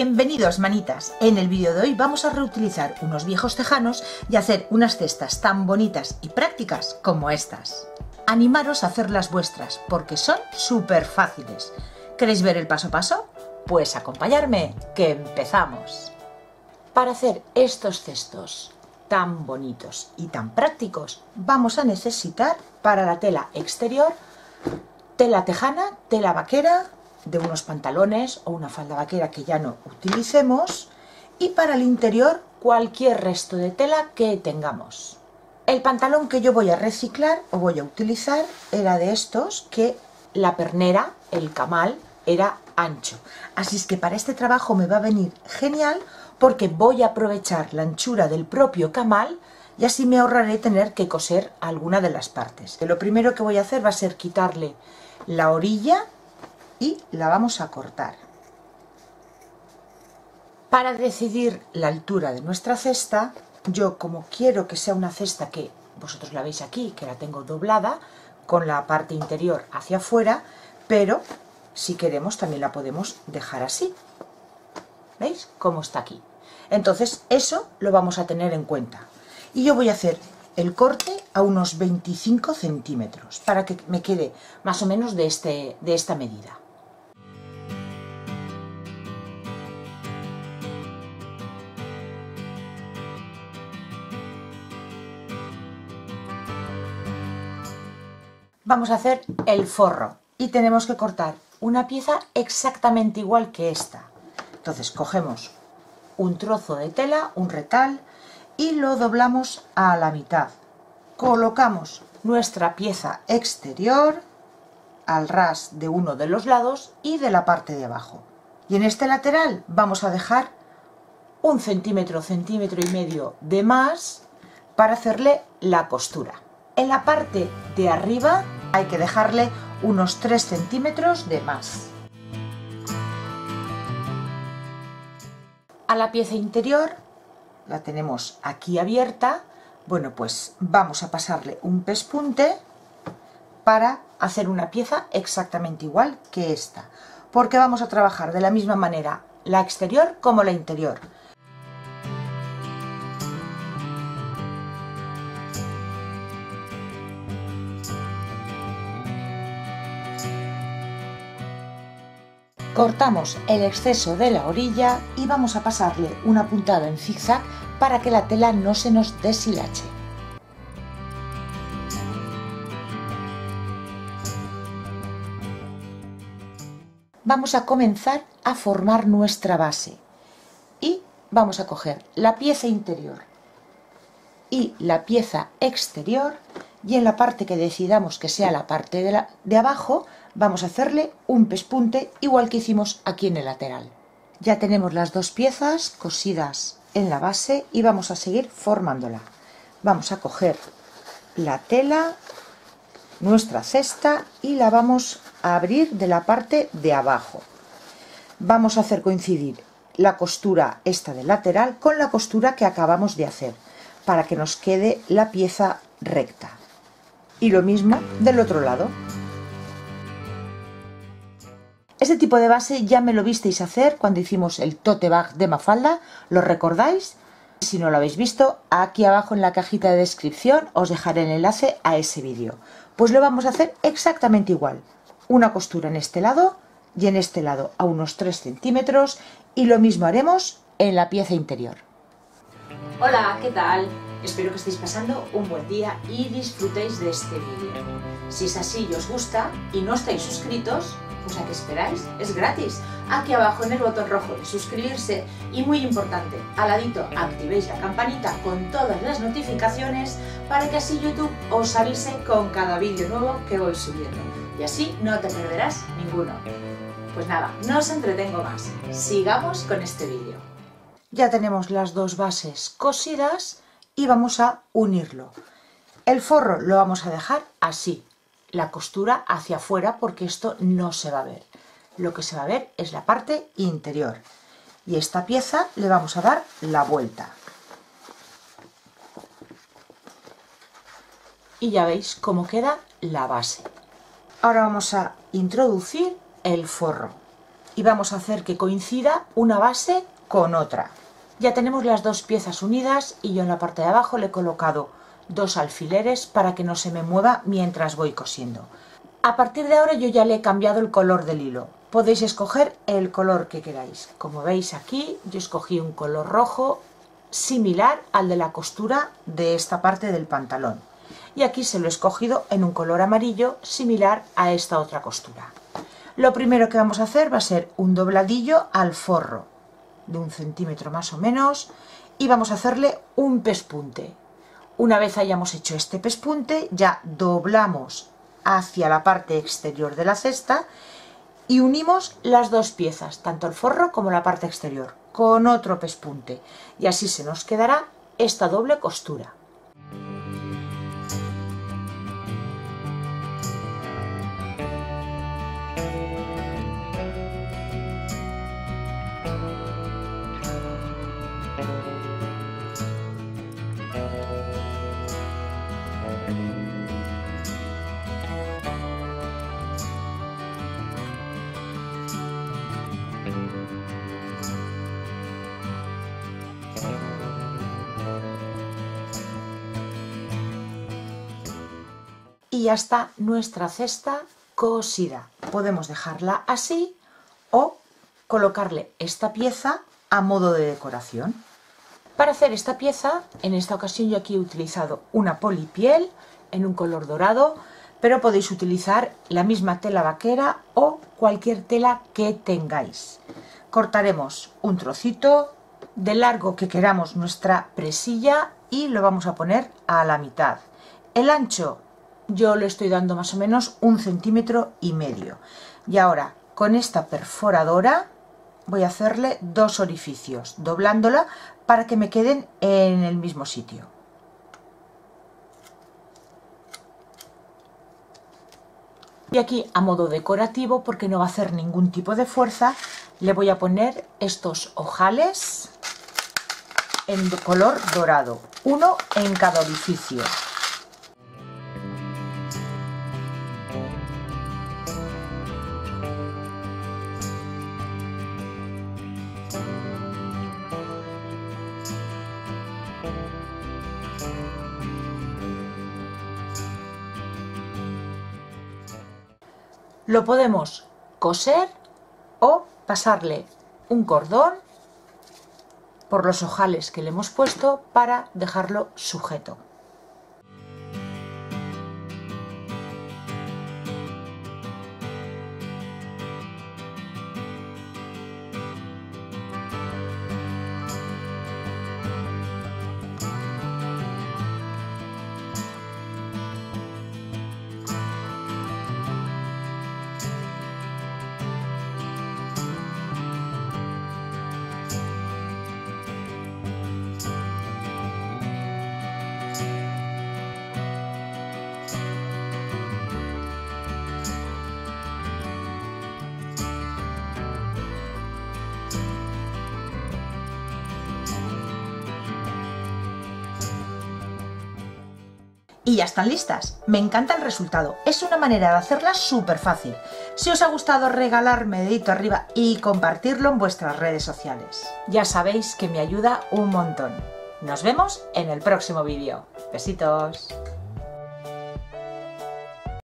Bienvenidos, manitas. En el vídeo de hoy vamos a reutilizar unos viejos tejanos y hacer unas cestas tan bonitas y prácticas como estas. Animaros a hacer las vuestras porque son súper fáciles. ¿Queréis ver el paso a paso? Pues acompañarme, que empezamos. Para hacer estos cestos tan bonitos y tan prácticos vamos a necesitar para la tela exterior tela tejana, tela vaquera, de unos pantalones o una falda vaquera que ya no utilicemos, y para el interior cualquier resto de tela que tengamos. El pantalón que yo voy a reciclar o voy a utilizar era de estos que la pernera, el camal, era ancho, así es que para este trabajo me va a venir genial porque voy a aprovechar la anchura del propio camal y así me ahorraré tener que coser alguna de las partes. Lo primero que voy a hacer va a ser quitarle la orilla y la vamos a cortar. Para decidir la altura de nuestra cesta, yo como quiero que sea una cesta que vosotros la veis aquí, que la tengo doblada con la parte interior hacia afuera, pero si queremos también la podemos dejar así. ¿Veis cómo está aquí? Entonces eso lo vamos a tener en cuenta. Y yo voy a hacer el corte a unos 25 centímetros para que me quede más o menos de esta medida. Vamos a hacer el forro y tenemos que cortar una pieza exactamente igual que esta. Entonces cogemos un trozo de tela, un retal, y lo doblamos a la mitad. Colocamos nuestra pieza exterior al ras de uno de los lados y de la parte de abajo. Y en este lateral vamos a dejar un centímetro, centímetro y medio de más para hacerle la costura. En la parte de arriba hay que dejarle unos 3 centímetros de más. A la pieza interior la tenemos aquí abierta. Bueno, pues vamos a pasarle un pespunte para hacer una pieza exactamente igual que esta, porque vamos a trabajar de la misma manera la exterior como la interior. Cortamos el exceso de la orilla y vamos a pasarle una puntada en zigzag para que la tela no se nos deshilache. Vamos a comenzar a formar nuestra base y vamos a coger la pieza interior y la pieza exterior, y en la parte que decidamos que sea la parte de abajo vamos a hacerle un pespunte igual que hicimos aquí en el lateral. Ya tenemos las dos piezas cosidas en la base y vamos a seguir formándola. Vamos a coger la tela, nuestra cesta, y la vamos a abrir de la parte de abajo. Vamos a hacer coincidir la costura esta del lateral con la costura que acabamos de hacer para que nos quede la pieza recta. Y lo mismo del otro lado. Este tipo de base ya me lo visteis hacer cuando hicimos el tote bag de Mafalda, ¿lo recordáis? Si no lo habéis visto, aquí abajo en la cajita de descripción os dejaré el enlace a ese vídeo. Pues lo vamos a hacer exactamente igual. Una costura en este lado y en este lado a unos 3 centímetros, y lo mismo haremos en la pieza interior. Hola, ¿qué tal? Espero que estéis pasando un buen día y disfrutéis de este vídeo. Si es así y os gusta y no estáis suscritos, pues ¿a qué esperáis? Es gratis. Aquí abajo en el botón rojo de suscribirse, y muy importante, al ladito activéis la campanita con todas las notificaciones para que así YouTube os avise con cada vídeo nuevo que voy subiendo. Y así no te perderás ninguno. Pues nada, no os entretengo más. Sigamos con este vídeo. Ya tenemos las dos bases cosidas y vamos a unirlo. El forro lo vamos a dejar así, la costura hacia afuera, porque esto no se va a ver. Lo que se va a ver es la parte interior. Y esta pieza le vamos a dar la vuelta. Y ya veis cómo queda la base. Ahora vamos a introducir el forro. y vamos a hacer que coincida una base con otra. Ya tenemos las dos piezas unidas y yo en la parte de abajo le he colocado dos alfileres para que no se me mueva mientras voy cosiendo. A partir de ahora yo ya le he cambiado el color del hilo. Podéis escoger el color que queráis. Como veis aquí, yo escogí un color rojo similar al de la costura de esta parte del pantalón. Y aquí se lo he escogido en un color amarillo similar a esta otra costura. Lo primero que vamos a hacer va a ser un dobladillo al forro de 1 centímetro más o menos y vamos a hacerle un pespunte. Una vez hayamos hecho este pespunte, ya doblamos hacia la parte exterior de la cesta y unimos las dos piezas, tanto el forro como la parte exterior, con otro pespunte, y así se nos quedará esta doble costura. Y ya está nuestra cesta cosida. Podemos dejarla así o colocarle esta pieza a modo de decoración. Para hacer esta pieza, en esta ocasión yo aquí he utilizado una polipiel en un color dorado, pero podéis utilizar la misma tela vaquera o cualquier tela que tengáis. Cortaremos un trocito de largo que queramos nuestra presilla y lo vamos a poner a la mitad. El ancho yo le estoy dando más o menos 1,5 centímetros. Y ahora con esta perforadora voy a hacerle dos orificios, doblándola para que me queden en el mismo sitio. Y aquí a modo decorativo, porque no va a hacer ningún tipo de fuerza, le voy a poner estos ojales en color dorado, uno en cada orificio. Lo podemos coser o pasarle un cordón por los ojales que le hemos puesto para dejarlo sujeto. Y ya están listas. Me encanta el resultado. Es una manera de hacerlas súper fácil. Si os ha gustado, regalarme dedito arriba y compartirlo en vuestras redes sociales. Ya sabéis que me ayuda un montón. Nos vemos en el próximo vídeo. Besitos.